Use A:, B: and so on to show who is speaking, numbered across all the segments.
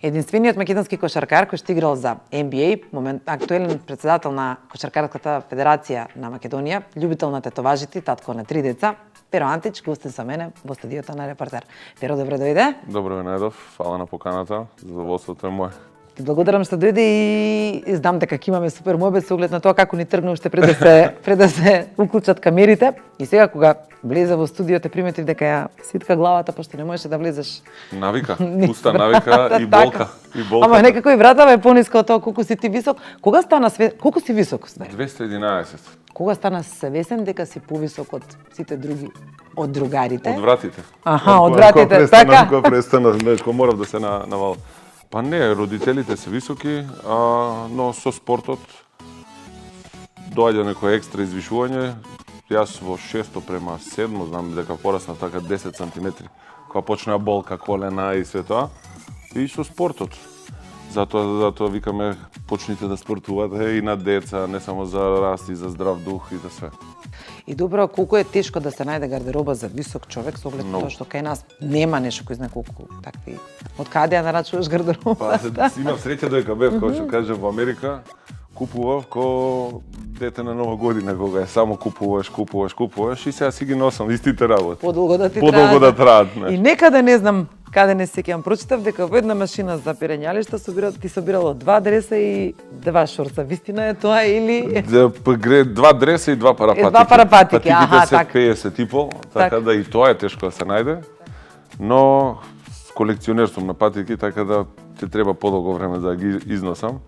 A: Единствениот македонски кошаркар кој што играл за NBA, момент актуелен председател на Кошаркарската федерација на Македонија, љубител на тетоважите, татко на 3 деца, Перо Антич, гостен со мене во студиото на Репортер. Перо, добро дојде.
B: Добро ве најдов, фала на поканата, задоволството е моје.
A: Ти благодарам што дојде и знам дека ќе имаме супер мобет со оглед на тоа како ни тргна уште пред да се уклучат камерите. И сега кога влезе во студиото приметив дека ја свитка главата пошто не можеше да влезеш.
B: Навика, пуста навика и болка.
A: Ама некако и вратава е пониско од тоа колку си ти висок. Кога стана колку си висок?
B: 211.
A: Кога стана свесен дека си повисок од сите други, од другарите?
B: Од вратите.
A: Аха, од вратите, така?
B: Кога престана, кога морав да се навал. Па не, родителите се високи, но со спортот доаѓа некој екстра извишување. Јас во 6:7, знам дека пораснав така 10 сантиметри. Кога почнаа болка, колена и све тоа. И со спортот. Затоа викаме почнете да спортувате и на деца, не само за раст и за здрав дух и за све.
A: И добро, колку е тешко да се најде гардероба за висок човек, со оглед тоа што кај нас нема нешто кој знае колку такви. Од каде ја нарачуваш гардероба?
B: Па, имам среќа дека бев, како што кажа во Америка, купував ко дете на Нова година, кога е само купуваш и сега си ги носам истите работи.
A: Подолго да ти
B: Подолго да траат.
A: И некаде не знам каде не се сеќавам, прочитав дека во една машина за перењалишта ти собирало 2 дреса и 2 шорца. Вистина е тоа или
B: 2 дреса и 2 парапатики.
A: 2 парапатики,
B: аха,
A: така.
B: 50 и пол, така да и тоа е тешко да се најде. Но колекционер сум на патики, така да ти треба подолго време да ги износам.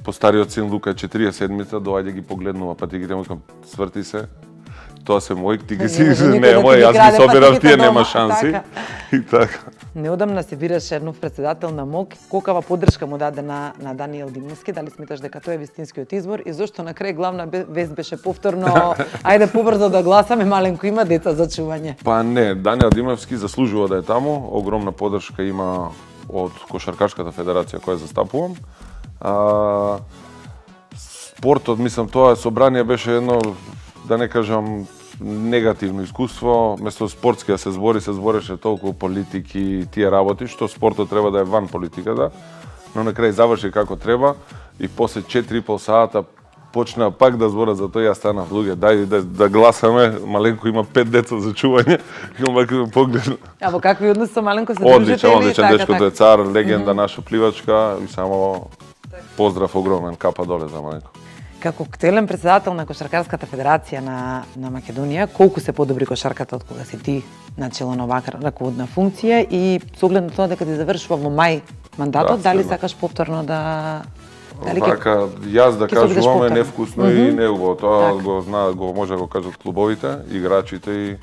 B: Постариот син Лука 40 седмица, доаѓа ги погледнува патиките, му кажам, сврти се. Тоа се мој, ти ги си, не е мој, јас ги собирав, тие нема шанси. И така.
A: Неодамна се бираше нов председател на МОК. Колкава поддршка му даде на Даниел Димовски? Дали сметаш дека тоа е вистинскиот избор? И зошто на крај главна вест беше повторно ајде побрзо да гласаме, маленко има деца за чување?
B: Па не, Даниел Димовски заслужува да е таму. Огромна поддршка има од Кошаркарската федерација која застапувам. Спортот, мислам, тоа собрание беше едно, да не кажам, негативно искуство. Место спортски да се збореше толку политики и тие работи, што спортот треба да е ван политиката, но на крај заврши како треба и после 4,5 сата почна пак да зборат за тоа, јас станав луѓе, дај да гласаме, маленко има 5 деца за чување, имам вака поглед.
A: А во какви односи со маленко се дружите?
B: Одличен, дечкото е цар, легенда наша пливачка и само поздрав огромен, капа доле за маленко.
A: Како актуелен председател на Кошаркарската федерација на Македонија, колку се подобри кошарката од кога си ти начело на оваква раководна функција и со оглед на тоа дека ти завршува во мај мандатот, дали сакаш повторно да
B: Вака, јас да кажувам е невкусно и неубаво. Тоа го знаат, го може да го кажат клубовите, играчите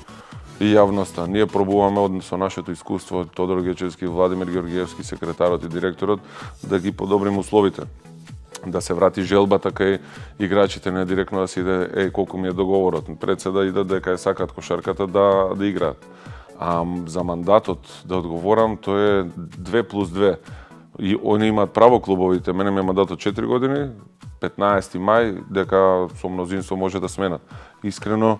B: и јавноста. Ние пробуваме со нашето искуство, Тодор Гечевски, Владимир Георгиевски, секретарот и директорот, да ги подобрим условите. Да се врати желбата кај играчите, не директно да се иде колку ми е договорот. Пред се да идат дека е сакат кошарката да играат. А за мандатот да одговорам, тоа е 2+2. И они имаат право клубовите. Мене ми е мандатот 4 години, 15 мај, дека со мнозинство може да сменат. Искрено,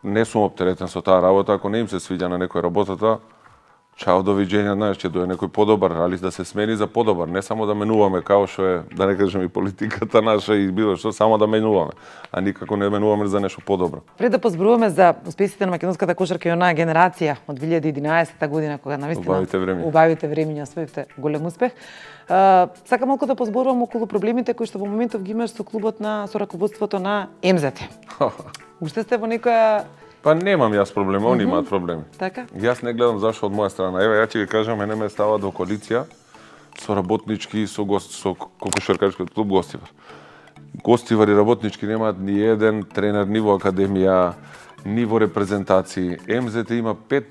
B: не сум оптеретен со таа работа. Ако не им се свиѓа на некој работата, чао, довиѓење, знаеш, ќе дое некој подобар, али да се смени за подобар, не само да менуваме као што е, да не кажем и политиката наша и било што, само да менуваме, а никако не менуваме за нешто подобро.
A: Пред да позборуваме за успесите на македонската кошарка и онаа генерација од 2011 година кога навистина убавите времиња освоивте голем успех, сакам малку да позборувам околу проблемите кои што во моментов ги имаш со клубот со раководството на МЗТ. Уште сте во некоја.
B: Па немам јас проблеми, они имаат проблеми.
A: Така?
B: Јас не гледам зашто од моја страна. Еве, ја ќе ви кажам, мене ме става до коалиција со работнички, со Кошаркарскиот клуб Гостивар. Гостивар и работнички немаат ни еден тренер ни во академија, ни во репрезентации. МЗТ има 5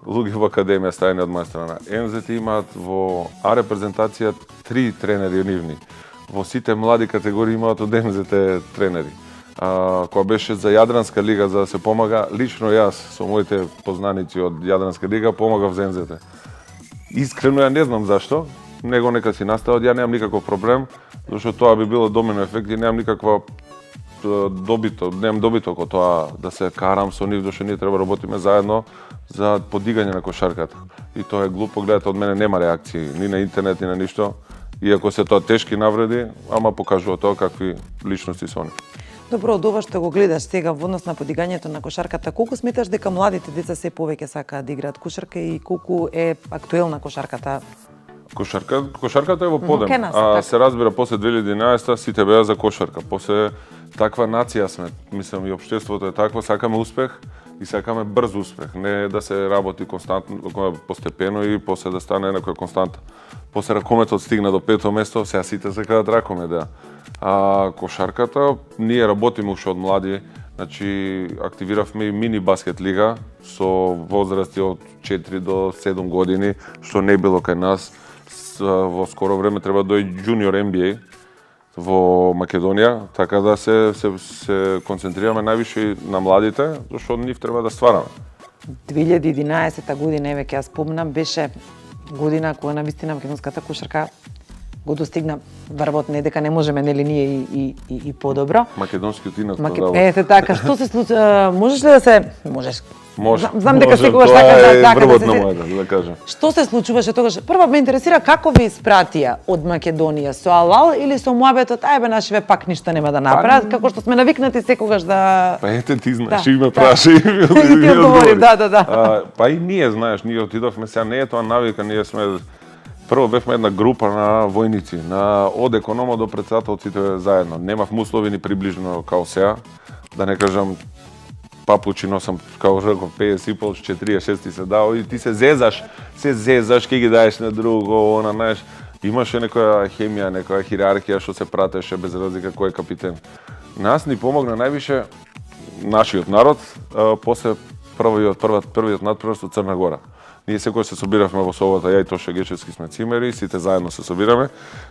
B: луѓе во академија стајани од моја страна. МЗТ имаат во А репрезентација 3 тренери нивни. Во сите млади категории имаат од МЗТ тренери. Кога беше за Јадранска лига за да се помага, лично јас со моите познаници од Јадранска лига помагав за МЗТ. Искрено ја не знам зашто, него нека си настават, ја немам никаков проблем, зашто тоа би било домино ефект и немам никаква немам добиток од тоа да се карам со нив, зашто ние треба работиме заедно за подигање на кошарката. И тоа е глупо, гледате, од мене нема реакции, ни на интернет, ни на ништо. Иако се тоа тешки навреди, ама покажува тоа какви личности се они.
A: Добро, од ова што го гледаш сега во однос на подигањето на кошарката, колку сметаш дека младите деца се повеќе сакаат да играат кошарка и колку е актуелна кошарката?
B: Кошарката е во подем, се разбира после 2011 сите беа за кошарка. После таква нација сме, мислам и општеството е такво, сакаме успех и сакаме брз успех, не да се работи константно, постепено и после да стане некоја константа. После ракометот стигна до 5-то место, сега сите сакаат ракомет, да. А кошарката, ние работиме уште од млади, значи активиравме и мини баскет лига со возрасти од 4 до 7 години, што не било кај нас. Во скоро време треба да дојде Junior NBA во Македонија, така да се концентрираме највише на младите, зашто од нив треба да ствараме.
A: 2011 година, еве ќе ја спомнам, беше година кога навистина македонската кошарка го достигна врвот, не дека не можеме нели ние и подобро.
B: Македонскиот инат
A: Ете така, што се случи? Можеш ли да се можеш?
B: Може.
A: Знам дека секогаш така
B: да врвот на мојата, да кажам.
A: Што се случуваше тогаш? Прво ме интересира како ви испратија од Македонија, со алал или со муабетот, ајбе нашиве пак ништо нема да направат, како што сме навикнати секогаш да.
B: Па ете ти знаеш, и ме праша и
A: ти одговори, да.
B: Па и ние знаеш, ние отидовме, сега не е тоа навика, ние сме прво бевме една група на војници, од економот до председател сите заедно. Немавме услови ни приближно као сега, да не кажам папучи носам, као реков, 50 пол, 46 се дао и ти се зезаш, ке ги даеш на друго, она, знаеш, имаше некоја хемија, некоја хиерархија што се пратеше без разлика кој е капитен. Нас ни помогна највише нашиот народ, после првиот надпревар со Црна Гора. Ние секој се собиравме во собота, ја и Тоше Гечевски сме цимери, сите заедно се собираме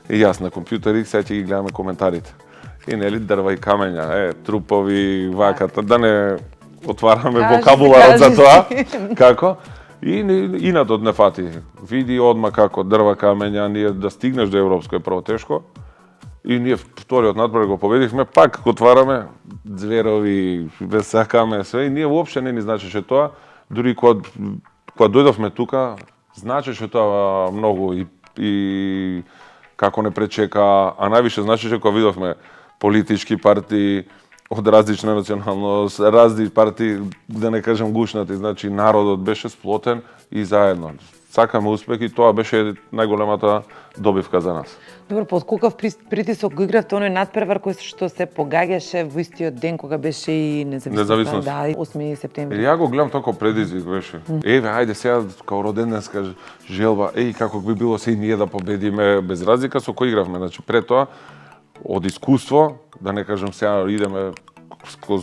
B: и јас на компјутери, сега ќе ги гледаме коментарите. И нели дрва и камења, трупови, ваката, да не отвараме вокабуларот за тоа, како? И инатот не фати. Види одма како дрва, камења, ние да стигнеш до европско е прво тешко. И ние вториот надпревар го победивме, пак отвараме зверови, без сакаме све и ние воопште не ни значеше тоа, дури кога дојдовме тука, значеше тоа многу и како не пречека, а највише значеше кога видовме политички партии од различна националност, разни партии, да не кажам гушнати, значи народот беше сплотен и заедно. Сакаме успех и тоа беше најголемата добивка за нас.
A: Добро, под колкав притисок го игравте оној надпревар кој што се погаѓаше во истиот ден кога беше и независност. Да, 8 септември.
B: Ја го гледам толку предизвик беше. Еве, ајде сега као роденденска желба, како би било се и ние да победиме без разлика со кој игравме. Значи пред тоа од искуство, да не кажам сега идеме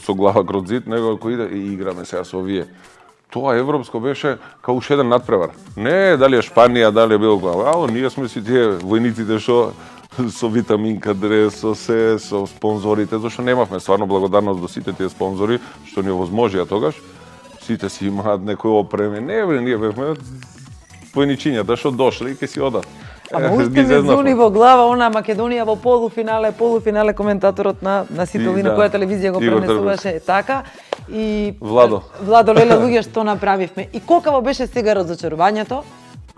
B: со глава кроз зид, него кој иде и играме сега со овие. Тоа европско беше као уште еден надпревар. Не дали е Шпанија, дали е било глава, ние сме си тие војниците што со витаминка дрес, со спонзорите, зашто немавме стварно благодарност до сите тие спонзори што ни овозможија тогаш. Сите си имаат некој опреме. Не, ние бевме војничињата што дошле и ќе си одат.
A: Ама уште ми зуни во глава она Македонија во полуфинале коментаторот на Ситоли на која телевизија го пренесуваше така и Владо леле луѓе што направивме. И колкаво беше сега разочарувањето,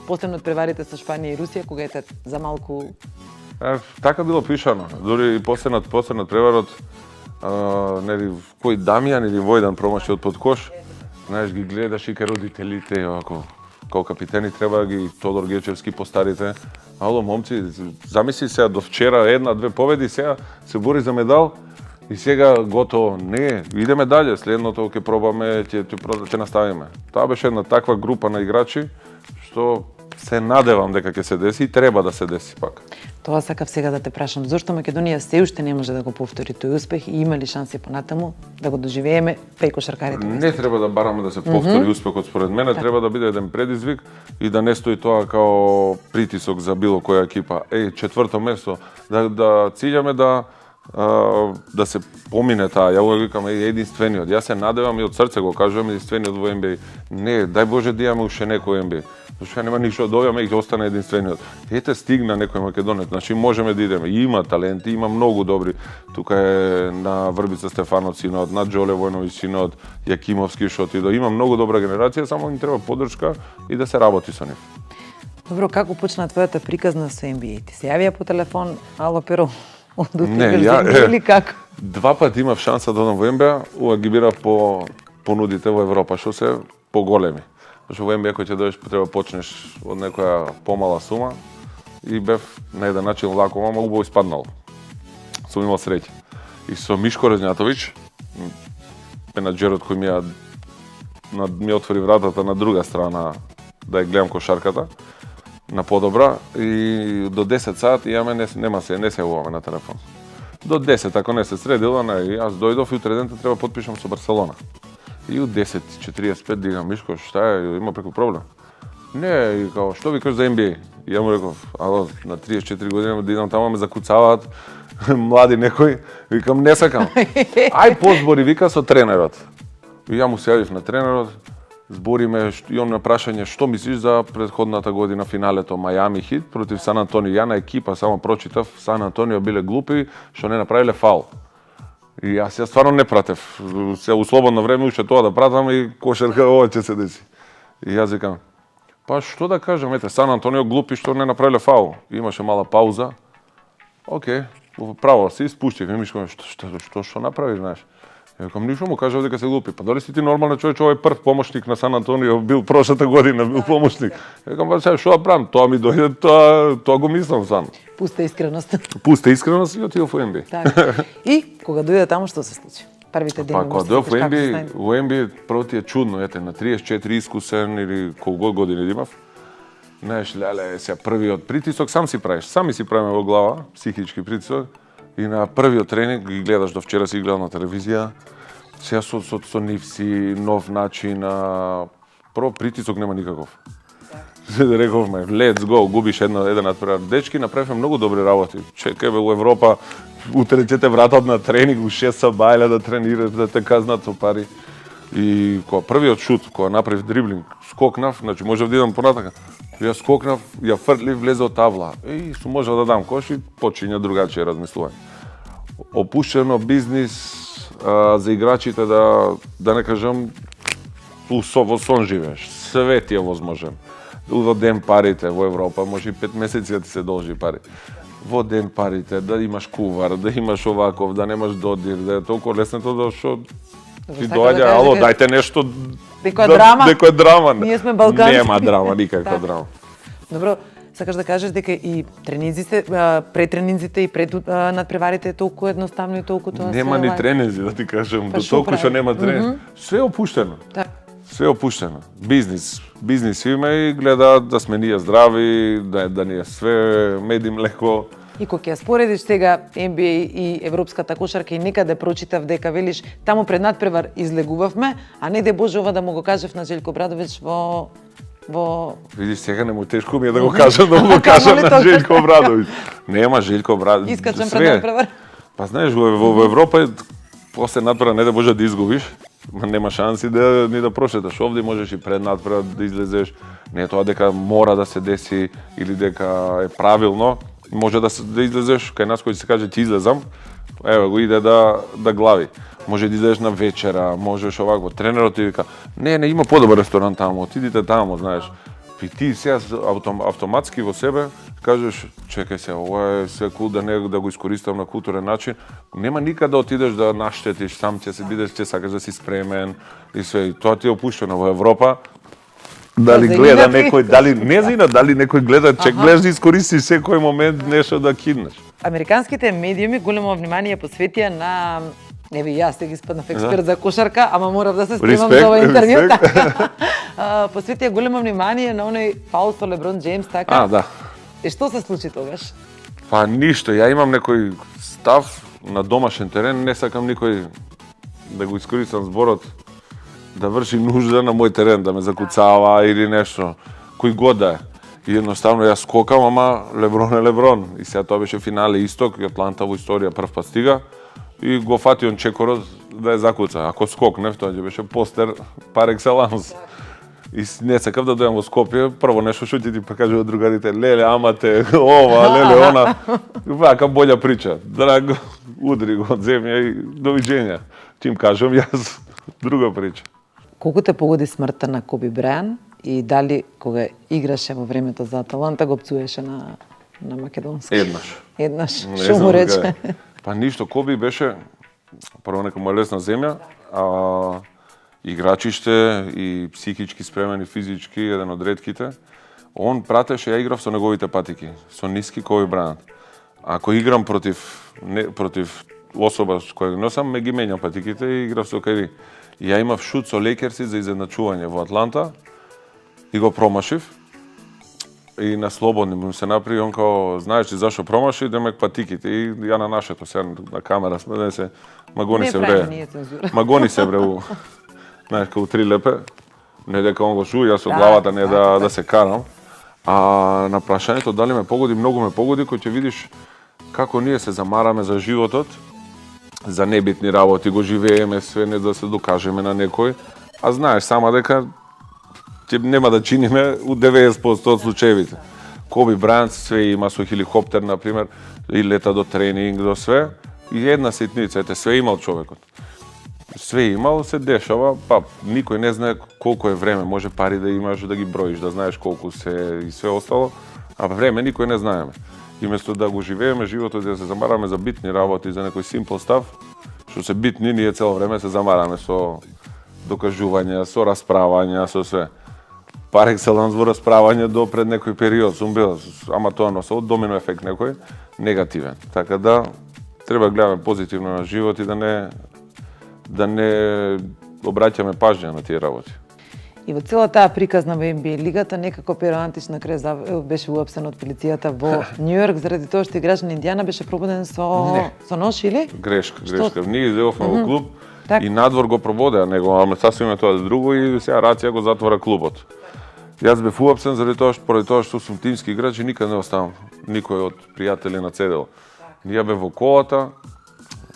A: посебно од преварите со Шпанија и Русија, кога ете за малку
B: така било пишано. Дури и последниот преварот, нели кој Дамјан или Војдан промаши од подкош, знаеш ги гледаш и кај родителите овако. Као капитени треба ги Тодор Гечевски постарите. Ало, момци, замисли сега до вчера една-две победи, сега се бори за медал и сега готово. Не, идеме дале, следното ќе пробаме, ќе наставиме. Тоа беше една таква група на играчи што се надевам дека ќе се деси и треба да се деси пак.
A: Тоа сакав сега да те прашам, зошто Македонија се уште не може да го повтори тој успех и има ли шанси понатаму да го доживееме пеј кошаркарите?
B: Не треба да бараме да се повтори успехот според мене, треба да биде еден предизвик и да не стои тоа као притисок за било која екипа. Четврто место, да циљаме да се помине таа, ја го викам единствениот. Јас се надевам и од срце го кажувам единствениот во NBA. Не, дај Боже да имаме уште некој NBA. Зашто нема ништо да добиваме и ќе остане единствениот. Ете стигна некој македонец, значи можеме да идеме. Има таленти, има многу добри. Тука е на Врбица Стефанов синот, на Джоле Војновиќ синот, Јакимовски што отидо. Има многу добра генерација, само им треба поддршка и да се работи со нив.
A: Добро, како почна твојата приказна со NBA? Ти се јавија по телефон, ало Перо,
B: не,
A: или како?
B: Два пати имав шанса да одам во NBA, ова ги бира по понудите во Европа, што се поголеми. Зашто во NBA кој ќе дојдеш треба почнеш од некоја помала сума и бев на еден начин лако, ама убаво испаднал. Сум имал среќа. И со Мишко Разнјатовиќ, менаџерот кој ми отвори вратата на друга страна да ја гледам кошарката, на подобра, и до 10 сат имаме не се јавуваме на телефон. До 10, ако не се средила, јас дојдов и утре дента треба потпишам со Барселона. И у 10:45 дигам Мишко, шта е, има преку проблем. Не, и као, што викаш за NBA? И ја му реков, ало, на 34 години да идам таму, ме закуцаваат млади некои, викам, не сакам. Ај позбори, вика, со тренерот. И ја му се јавив на тренерот, збориме и он ме прашање што мислиш за претходната година финалето Мајами Хит против Сан Антонио. Ја на екипа само прочитав, Сан Антонио биле глупи што не направиле фаул. И јас стварно не пратев. Се у слободно време уште тоа да пратам и кошарка ова ќе се деси. И јас викам, па што да кажам, ете, Сан Антонио глупи што не направиле фаул. Имаше мала пауза. Океј, право се испуштив. И Мишко, што направиш, знаеш? Ја викам, ништо му кажав дека се глупи. Па дали си ти нормален човек, овој прв помошник на Сан Антонио бил прошлата година, бил помошник. Ја викам, па што да правам? Тоа ми дојде, тоа го мислам сам.
A: Пуста искреност.
B: Пуста искреност и отидов во NBA.
A: Така. И кога дојде таму што се случи? Првите дени.
B: Па кога дојдов во NBA, прво ти е чудно, ете, на 34 искусен или колку години да имав. Знаеш, леле, сега првиот притисок сам си правиш, сами си правиме во глава, психички притисок. И на првиот тренинг ги гледаш, до вчера си гледал на телевизија, сега со нив си нов начин, прво притисок нема никаков. Да рековме, let's go, губиш еден надпревар. Дечки направивме многу добри работи. Чекај бе, у Европа, утре ќе те вратат на тренинг, у 6 бајле да тренираш, да те казнат со пари. И кога првиот шут, кога направив дриблинг, скокнав, значи можев да идам понатака. Ја скокнав, ја фртлив, влезе од тавла. И сум можел да дам кош и почиња другачие размислување. Опуштено бизнис за играчите да не кажам во сон живееш. Све ти е возможен. Во ден парите во Европа, може и 5 месеци да ти се должи пари. Во ден парите, да имаш кувар, да имаш оваков, да немаш додир, да е толку леснето да што ти доаѓа, ало, дајте нешто. Некоја драма.
A: Ние сме балкански.
B: Нема драма, никаква драма.
A: Добро, сакаш да кажеш дека и тренинзите, пред тренинзите и пред надпреварите е толку едноставно и толку тоа
B: нема ни тренинзи, да ти кажам, до толку што нема тренинзи. Све е опуштено. Све е опуштено. Бизнис има и гледаат да сме ние здрави, да ни е све мед и млеко.
A: И кога ќе споредиш сега NBA и европската кошарка и некаде прочитав дека велиш таму пред надпревар излегувавме, а не де Боже ова да му го кажев на Желјко Обрадовиќ во
B: Видиш, сега не му тешко ми е да го кажам, да му го кажам на Желјко Обрадовиќ. Нема Желјко Обрадовиќ.
A: Искачам пред надпревар.
B: Па знаеш, во Европа после надпревар не да може да изгубиш, нема шанси ни да прошеташ. Овде можеш и пред надпревар да излезеш. Не е тоа дека мора да се деси или дека е правилно. Може да излезеш, кај нас кој се каже ти излезам, еве го иде да глави. Може да излезеш на вечера, можеш овакво. Тренерот ти вика, не, има подобар ресторан таму, отидите таму, знаеш. И ти сега автоматски во себе кажеш, чекај се, ова е се кул да го искористам на културен начин. Нема никаде да отидеш да наштетиш, сам ќе се бидеш, ќе сакаш да си спремен и све. И тоа ти е опуштено во Европа. Дали гледа некој, дали некој гледа, че гледаш да искористиш секој момент нешто да киднеш.
A: Американските медиуми големо внимание посветија на јас сега испаднав експерт за кошарка, ама морав да се спремам за овој интервју. Посветија големо внимание на оној фаул со Леброн Джеймс, така?
B: Да.
A: И што се случи тогаш?
B: Па ништо, ја имам некој став на домашен терен, не сакам никој да го искористам зборот да врши нужда на мој терен, да ме закуцава или нешто, кој god да е. И едноставно јас скокам, ама Леброн е Леброн. И сега тоа беше финале исток, и Атланта во историја прв пат стига и го фати он чекорот да ја закуца. Ако скокнев, тоа ќе беше постер пар екселанс. И не сакав да дојдам во Скопје, прво нешто што ти покажува другарите, леле, амате, ова, леле, она. Вака болја прича. Драго, удри го од земја и довиđenja. Ти им кажам јас, друга прича.
A: Колку те погоди смртта на Коби Брајан и дали кога играше во времето за Аталанта го пцуеше на македонски? Еднаш. Што му рече?
B: Па ништо, Коби беше прво нека му лесна земја, играчиште и психички спремен и физички, еден од ретките. Он пратеше, ја играв со неговите патики, со ниски Коби Брајан. Ако играм против особа која носам, ме ги менјам патиките и играв со Кајри. Ја имав шут со Лейкерси за изедначување во Атланта и го промашив. И на слободни му се направи, он као, знаеш ли зашо промаши, демек патиките. И ја на нашето, сега на камера сме, да се магони се бре. Магони се бре, знаеш, као три лепе. Не дека он го шу, јас со главата не да се карам. А на прашањето дали ме погоди, многу ме погоди, кој ќе видиш како ние се замараме за животот, за небитни работи, го живееме све, не да се докажеме на некој, а знаеш сама дека нема да чиниме у 90% од случаевите. Коби Брајан све има со хеликоптер, например, и лета до тренинг, до све, и една ситница, ете, све имал човекот. Све имал, се дешава, па никој не знае колку е време, може пари да имаш, да ги броиш, да знаеш колку се и све остало, а време никој не знаеме. И место да го живееме животот, да се замараме за битни работи, за некој симпл став, што се битни, ние цело време се замараме со докажувања, со расправања, со све. Пар екселанс во расправање до пред некој период сум бил, ама тоа носел домино ефект некој негативен. Така да треба да гледаме позитивно на живот и да не обраќаме пажња на тие работи.
A: И во цела таа приказна во NBA лигата некако Перо Антич на крај беше уапсен од полицијата во Њујорк заради тоа што играч на Индијана беше пробуден со нож или?
B: Грешка. Ние излеговме во клуб и надвор го прободеа него, ама сасвим тоа друго и сега рација го затвора клубот. Јас бев уапсен заради тоа што сум тимски играч и никад не оставам никој од пријатели на цедел. Ја бев во колата,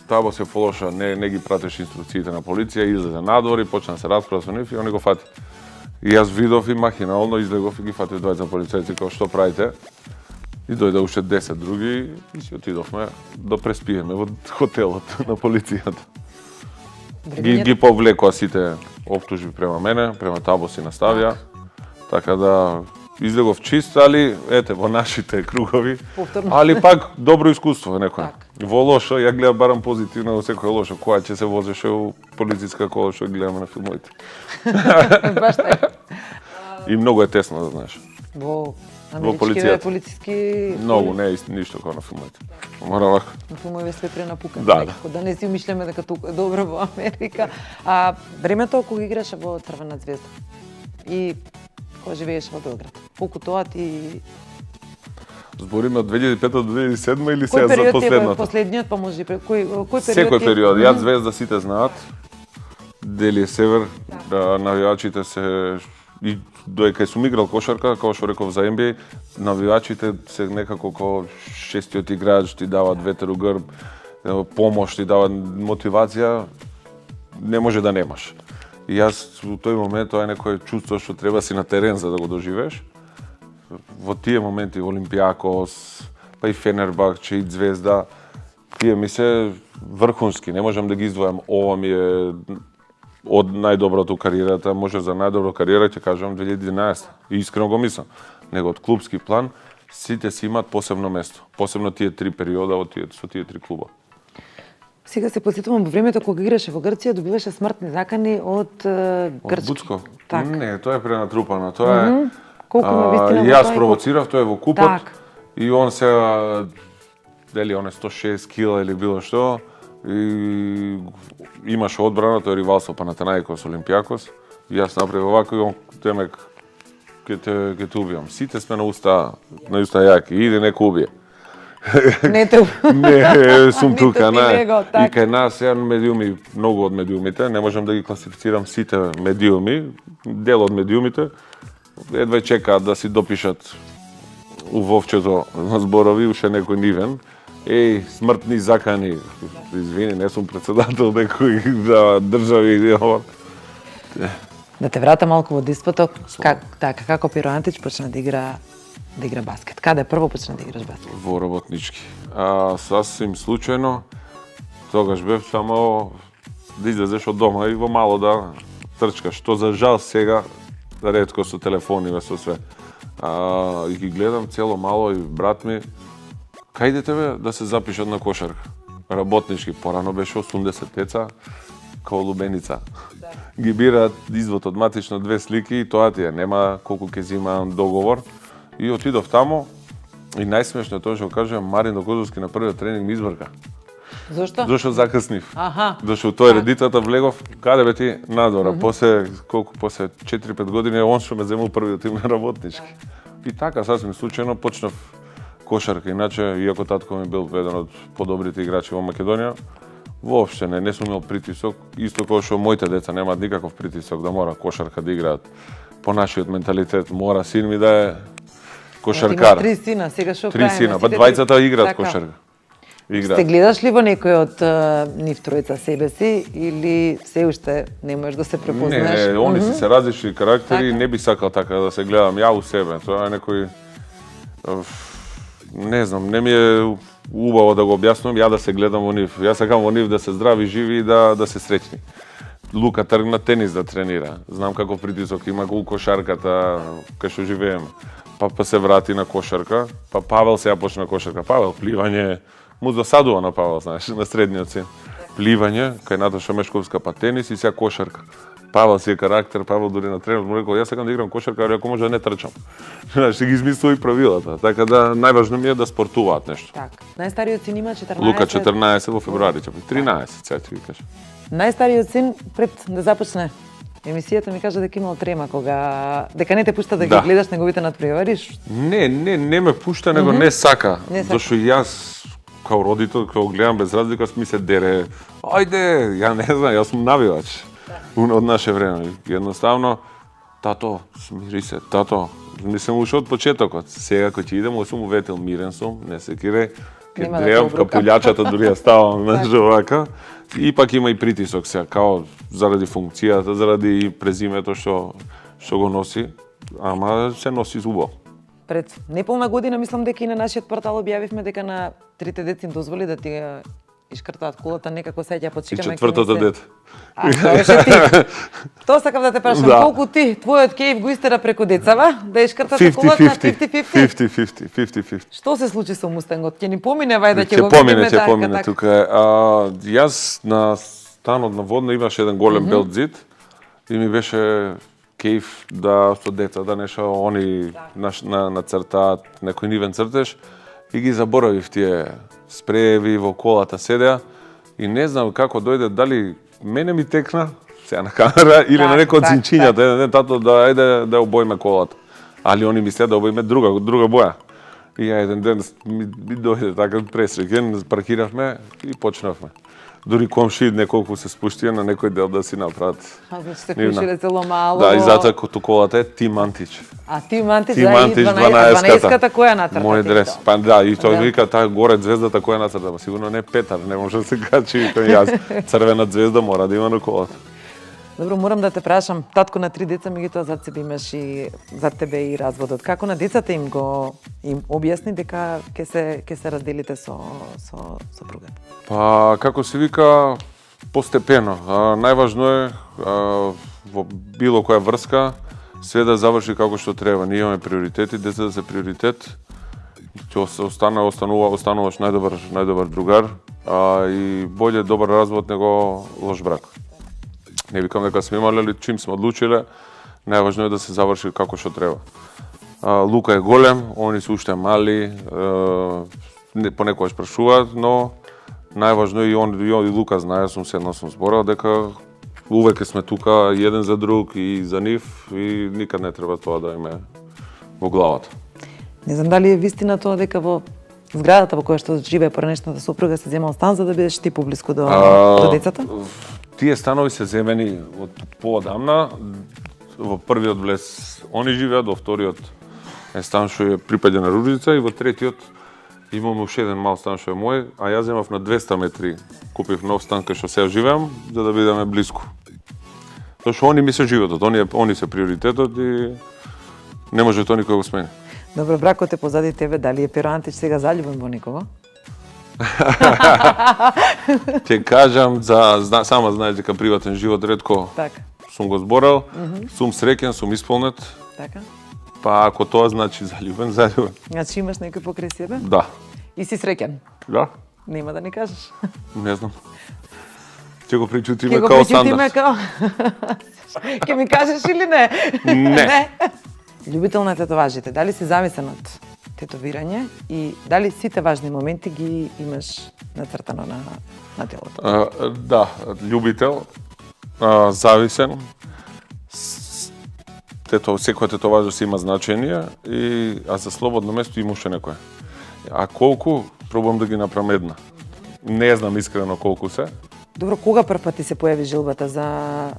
B: Табо се фолоша, не ги пратеше инструкциите на полиција, излезе надвор и почна се расправа со нив и они го фати. И јас видов и махинално излегов и ги фатив двајца полицајци како што правите. И дојде уште 10 други и си отидовме да преспиеме во хотелот на полицијата. Ги повлекоа сите оптужби према мене, према Табо си наставија. Така да излегов чист, али ете во нашите кругови. Али пак добро искуство некој. Во лошо ја гледам барам позитивно во секој лошо која ќе се возеше во полициска кола што гледаме на филмовите.
A: Баш така.
B: И многу е тесно, да знаеш.
A: Во америчките полициски
B: многу не е ништо како на филмовите. Мора лако.
A: На филмови све пренапукано.
B: Да.
A: Не си умишляме дека толку е добро во Америка. А времето кога играше во Црвена звезда и кога живееше во Белград. Колку тоа ти
B: збориме од 2005 до 2007 или сега за последното? Кој
A: период е последниот, па може кој период?
B: Секој период. Јас Звезда сите знаат. Дели е Север, навијачите се и доека сум играл кошарка, како што реков за NBA, навијачите се некако како шестиот играч ти даваат ветер у грб, помош ти даваат мотивација, не може да немаш. И јас во тој момент тоа е некој чувство што треба си на терен за да го доживееш. Во тие моменти Олимпијакос, па и Фенербахче и Звезда, тие ми се врхунски, не можам да ги издвојам. Ова ми е од најдоброто кариерата, може за најдобро кариера ќе кажам 2011. И искрено го мислам. Него од клубски план сите си имаат посебно место, посебно тие три периода со тие три клуба.
A: Сега се потсетувам во времето кога играше во Грција, добиваше смртни закани од Грчки.
B: Од Буцко? Не, тоа е пренатрупано. Тоа е
A: колку ме вистина во
B: јас провоцирав, тој е во купот.
A: Так.
B: И он сега дали он е 106 кила или било што и имаше одбрана, тој ривал со Панатенаикос, Олимпијакос. И јас направив овако и он темек ќе те убијам. Сите сме на уста јаки, иде нека убие.
A: Не те
B: не, сум тука, и кај нас сега медиуми, многу од медиумите, не можам да ги класифицирам сите медиуми, дел од медиумите, едва чекаат да си допишат у вовчето на зборови, уште некој нивен. Смртни закани. Извини, не сум председател некој држави.
A: Да те врата малку во детството, како Перо Антич почна да игра баскет? Каде прво почна да играш баскет?
B: Во Работнички. Сасвим случајно, тогаш бев само да излезеш од дома и во мало да трчкаш. Што за жал сега, ретко со телефони, со све. И ги гледам цело мало и брат ми, кајде тебе да се запишат на кошарка? Работнички, порано беше 80 деца, као лубеница. Да. Ги бираат извод од матично 2 слики и тоа ти е, нема колку ќе зимаам договор. И отидов тамо и најсмешно тоа што кажа Марин Козовски на првиот тренинг ми избрка.
A: Зошто?
B: Зошто закаснив.
A: Аха.
B: Дошол тој редицата, влегов, каде бе ти? Надвора. После 4-5 години он што ме земал првиот тим на Работнички. И така сасвим случајно почнав кошарка, иначе иако татко ми бил еден од подобрите играчи во Македонија, воопште не сум имал притисок, исто како што моите деца немаат никаков притисок да мора кошарка да играат. По нашиот менталитет мора син ми да е кошаркар.
A: Ти има 3 сина, сега што правиме?
B: 3 сина, па двајцата играат кошарка.
A: Сте гледаш ли во некој од нив тројца себе си или се уште не можеш да се препознаеш?
B: Не, они се различни карактери, не би сакал така да се гледам ја у себе. Тоа е некој не знам, не ми е убаво да го објаснувам, ја да се гледам во нив. Јас сакам во нив да се здрави, живи и да се среќни. Лука тргна тенис да тренира. Знам како притисок има у кошарката кај што живееме. Па се врати на кошарка, па Павел сега почна кошарка. Павел пливање, му досадува на Павел, знаеш, на средниот син. Пливање, кај Наташа Мешковска, па тенис и сега кошарка. Павел си е карактер, Павел дури на тренер му рекол, јас сакам да играм кошарка, ако може да не трчам. Знаеш, си ги измислува и правилата. Така да најважно ми е да спортуваат нешто.
A: Така. Најстариот син има 14.
B: Лука 14 во февруари, 13, сега ти ви кажа.
A: Најстариот син пред да започне емисијата ми кажа дека имал трема дека не те пушта да ги гледаш неговите надпревари.
B: Не ме пушта, него не сака. Зашто јас као родител, као гледам без разлика, ми се дере. Ајде, ја не знам, јас сум навивач. Од наше време. Едноставно, тато, смири се, тато. Мислам уште од почетокот. Сега кој ќе идем, сум уветил, мирен сум, не се кире. Ке дреам, капулјачата дури ја ставам, знаеш, овака. Ипак има и притисок сега, као заради функцијата, заради презимето што го носи, ама се носи зубо.
A: Пред неполна година, мислам дека и на нашиот портал објавивме дека на 3 деца им дозволи да ти ишкртаат колата, некако сеќа почекаме.
B: И 4-то дете.
A: Тоа беше ти. Тоа сакав да те прашам, колку ти, твојот кејф го истера преку децава, да ишкртат колата 50-50?
B: 50-50.
A: Што се случи со Мустангот? Ќе ни помине, вајде ќе го видиме
B: така. Ќе помине тука. Јас на станот на Водна имаше еден голем бел зид и ми беше кејф да со деца да нешто они нацртаат некој нивен цртеж и ги заборавив тие спрееви во колата седеа и не знам како дојде, дали мене ми текна сега на камера или на некој од зинчињата, еден ден тато да ајде да обоиме колата. Али они мислеа да обоиме друга боја. И ја еден ден ми дојде така пресреќен, паркиравме и почнавме. Дури комши неколку се спуштија на некој дел да си направат.
A: Значи се пушиле цело мало.
B: Да, и затоа като колата е Тим Антич.
A: Тим Антич, да, и 12-ката која нацрта?
B: Мој дрес. Па да, и тој вика таа горе звездата која нацрта, сигурно не Петар, не може да се качи кој јас. Црвена звезда мора да има на колата.
A: Добро, морам да те прашам, татко на 3 деца, меѓутоа зад себе имаш и зад тебе и разводот. Како на децата им објасни дека ќе се разделите со сопругата?
B: Па како се вика, постепено. Најважно е во било која врска све да заврши како што треба. Ние имаме приоритети, децата се приоритет. Ќе остануваш најдобар другар, и боле добар развод него лош брак. Не викам дека сме имале, чим сме одлучиле, најважно е да се заврши како што треба. Лука е голем, они се уште мали, понекогаш прашуваат, но најважно е и Лука знае, сум зборал дека увек сме тука еден за друг и за нив и никад не треба тоа да име во главата.
A: Не знам дали е вистина тоа дека во зградата во која што живее поранешната сопруга се земал стан за да бидеш ти поблиску до децата?
B: Тие станови се земени од поодамна. Во првиот влез они живеат, во вториот е стан што е припаѓа на Ружица и во третиот имаме уште еден мал стан што е мој, а јас земав на 200 метри. Купив нов стан кај што сега живеам, за да бидеме блиску. Зашто они ми се животот, они се приоритетот и не може тоа никој го смени.
A: Добро, бракот е позади тебе, дали е Перо Антич сега заљубен во некого?
B: Ќе кажам, сама знаеш дека приватен живот ретко сум го зборал, сум среќен, сум исполнет.
A: Така?
B: Па ако тоа значи заљубен.
A: Значи имаш некој покрај себе?
B: Да.
A: И си среќен?
B: Да.
A: Нема да ни кажеш?
B: Не знам. Ќе го причутиме као Сандерс.
A: Ќе ми кажеш или не?
B: Не.
A: Љубител на тетоважите, дали си зависен од тетовирање и дали сите важни моменти ги имаш нацртано на телото?
B: Да, љубител, зависен. Секоја тетоважа си има значење, а за слободно место имаше некој. А колку, пробувам да ги направам една. Не знам искрено колку се.
A: Добро, кога прв пат ти се појави желбата за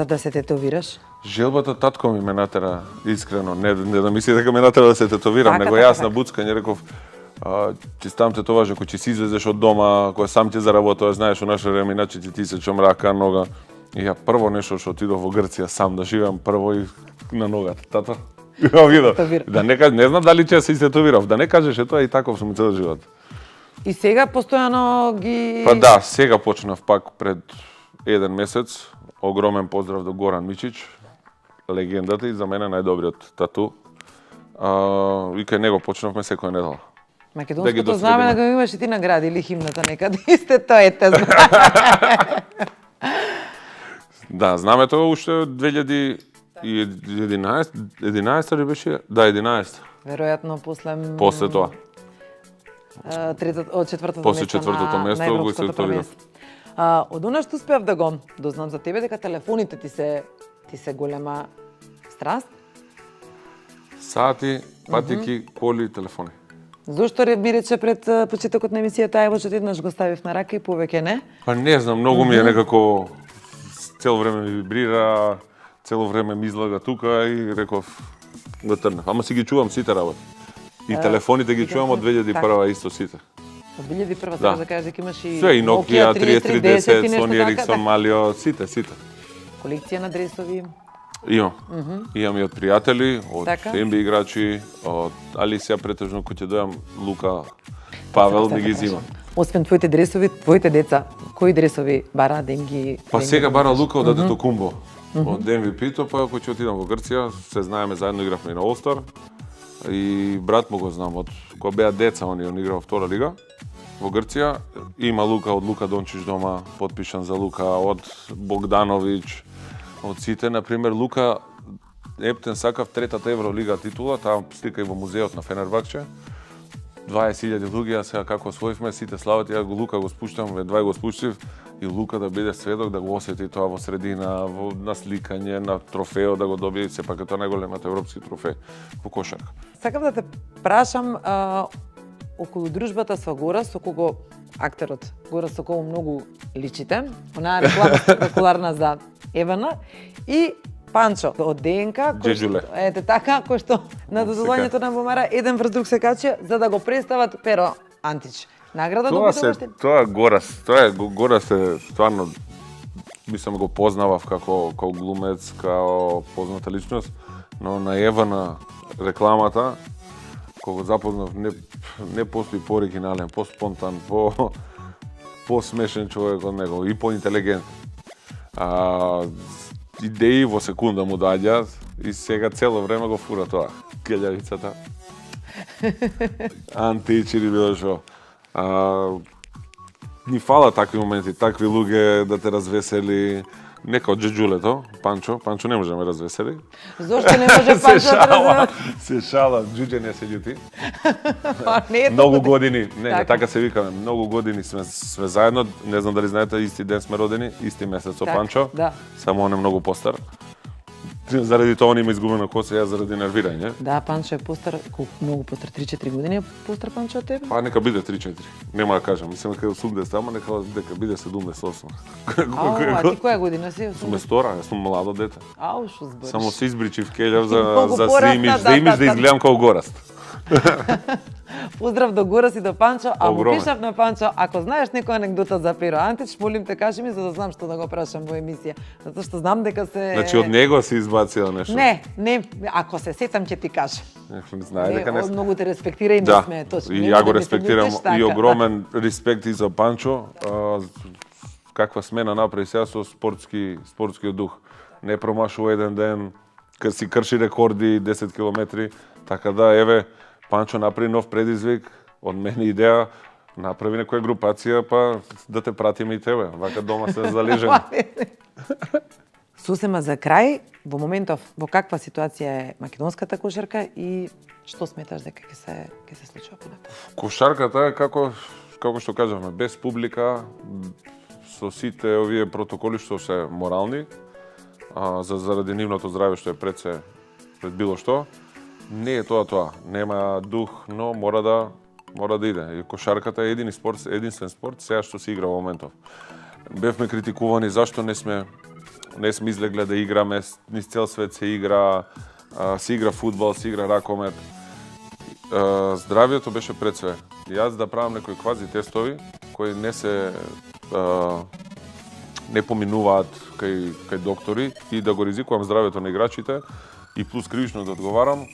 A: да се тетовираш?
B: Желбата татко ми ме натера, искрено. Не да мисли дека ме натера да се тетовирам, него јас на буцкање реков ќе ставам тетоваж, ако ќе си излезеш од дома, ако сам ќе заработуваш, знаеш, у наше време, иначе ти сечам рака, нога. И ја прво нешто што отидов во Грција сам да живеам, прво и на ногата, тато. Да не знам дали ќе се истетовирав, да не кажеш тоа и таков сум цел живот.
A: И сега постојано ги...
B: Па да, сега почнав пак пред 1 месец. Огромен поздрав до Горан Мичич, легендата и за мене најдобриот тату. И кај него почнавме секоја недела.
A: Македонското знаме да го имаш и ти награди или химната некаде, исте тоа ете.
B: Да, знамето уште 2011 ли беше? Да, 11.
A: Веројатно
B: после тоа.
A: После четвртото место
B: го истетовирав.
A: Од она што успеав да го дознам за тебе, дека телефоните ти се голема страст?
B: Сати, патики, коли, телефони.
A: Зошто ми рече пред почетокот на емисијата, ево што еднаш го ставив на рака и повеќе не?
B: Па не знам, многу ми е некако цело време ми вибрира, цело време ми излага тука и реков го трнав. Ама си ги чувам сите работи. И телефоните ги чувам од 2001 исто сите.
A: Од 2001 сега да кажеш дека имаш и
B: Све, и Nokia 3310, Sony Ericsson, Malio, сите.
A: Колекција на дресови?
B: Имам. Имам и од пријатели, од NBA играчи, од Алисија претежно кој ќе дојам, Лука, Павел ми ги зима.
A: Освен твоите дресови, твоите деца, кои дресови бара да им ги...
B: Па сега бара Лука од Адето Кумбо. Од MVP-то, па ако ќе отидам во Грција, се знаеме, заедно игравме и на All-Star. И брат му го знам, од кога беа деца, он играл втора лига во Грција. Има Лука од Лука Дончич дома, подпишан за Лука, од Богдановиќ, од сите. Например, Лука Ептен сакав третата Евролига титула, таа слика и во музеот на Фенербахче. 20.000 луѓе, а сега како освоивме, сите слават, ја Лука го спуштам, едва го спуштив, и Лука да биде сведок, да го осети тоа во средина, на сликање, на трофео, да го добие, сепак е тоа најголемата европски трофеј во кошарка.
A: Сакам да те прашам околу дружбата со Гора, со кого актерот Гора со кого многу личите, онаа реклама спекуларна за Евана и Панчо од ДНК, ете така, кој што на додолањето на Бомара еден врз друг се качија за да го представат Перо Антич. Награда добитуваш?
B: Тоа Горас е стварно, мислам го познавав како глумец, како позната личност, но на Евана рекламата кога го запознав не постои пооригинален, поспонтан, по-смешен човек од него и по-интелигентен. Идеи во секунда му доаѓаат и сега цело време го фура тоа. Галјавицата. Антич или било што. Ни фала такви моменти, такви луѓе да те развесели. Нека од Джеджулето, Панчо не може да ме развесели.
A: Зошто не може Панчо да развесели?
B: Се шала, Джуџе не се љути. Многу години, не, така се викаме, многу години сме заедно, не знам дали знаете, исти ден сме родени, исти месец со Панчо, само он е многу постар. Заради тоа он има изгубена коса, јас заради нервирање.
A: Да, Панчо е постар, многу постар, 3-4 години е постар Панчо од тебе?
B: Па нека биде 3-4, нема да кажам, мислам дека 80, ама дека биде 78.
A: А ти која година си?
B: Сум стора, јас сум младо дете.
A: Ау, шо збориш?
B: Само се избричив келјав за имидж да изгледам како гораст.
A: Поздрав до Горас и до Панчо, а му пишав на Панчо, ако знаеш некоја анекдота за Перо Антич, молим те кажи ми за да знам што да го прашам во емисија. Затоа што знам дека се
B: Значи од него се избацила нешто.
A: Не, ако се сетам ќе ти кажам.
B: Знае дека не.
A: Многу те респектира и не сме точно.
B: И ја го респектирам и огромен респект и за Панчо. Каква смена направи сега со спортскиот дух. Не промашува еден ден, си крши рекорди 10 километри, така да еве Панчо направи нов предизвик, од мене идеја, направи некоја групација, па да те пратиме и тебе. Вака дома се залежени.
A: Сосема за крај, во моментов, во каква ситуација е македонската кошарка и што сметаш дека ќе се случува понатаму?
B: Кошарката е како што кажавме, без публика, со сите овие протоколи што се морални, заради нивното здравје што е пред било што, не е тоа. Нема дух, но мора да иде. И кошарката е единствен спорт сега што се игра во моментов. Бевме критикувани зашто не сме излегле да играме, низ цел свет се игра фудбал, се игра ракомет. Здравјето беше пред све. Јас да правам некои квази тестови кои не поминуваат кај доктори и да го ризикувам здравјето на играчите и плюс кривично да одговарам,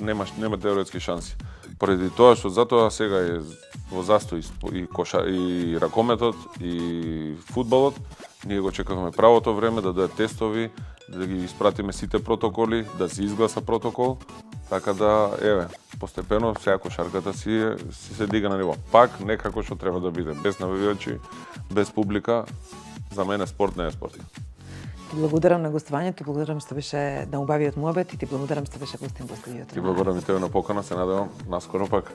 B: нема теоретски шанси. Поради тоа што затоа сега е во застој и ракометот и фудбалот, ние го чекаваме правото време да дадат тестови, да ги испратиме сите протоколи, да се изгласа протокол, така да еве постепено сега кошарката си се дига на ниво. Пак некако што треба да биде, без навивачи, без публика. За мене спорт не е спорт.
A: Ти благодарам на гостувањето, благодарам што беше на убавиот муабет и ти благодарам што беше гостин во студиото.
B: Ти благодарам и тебе на покана, се надевам наскоро пак.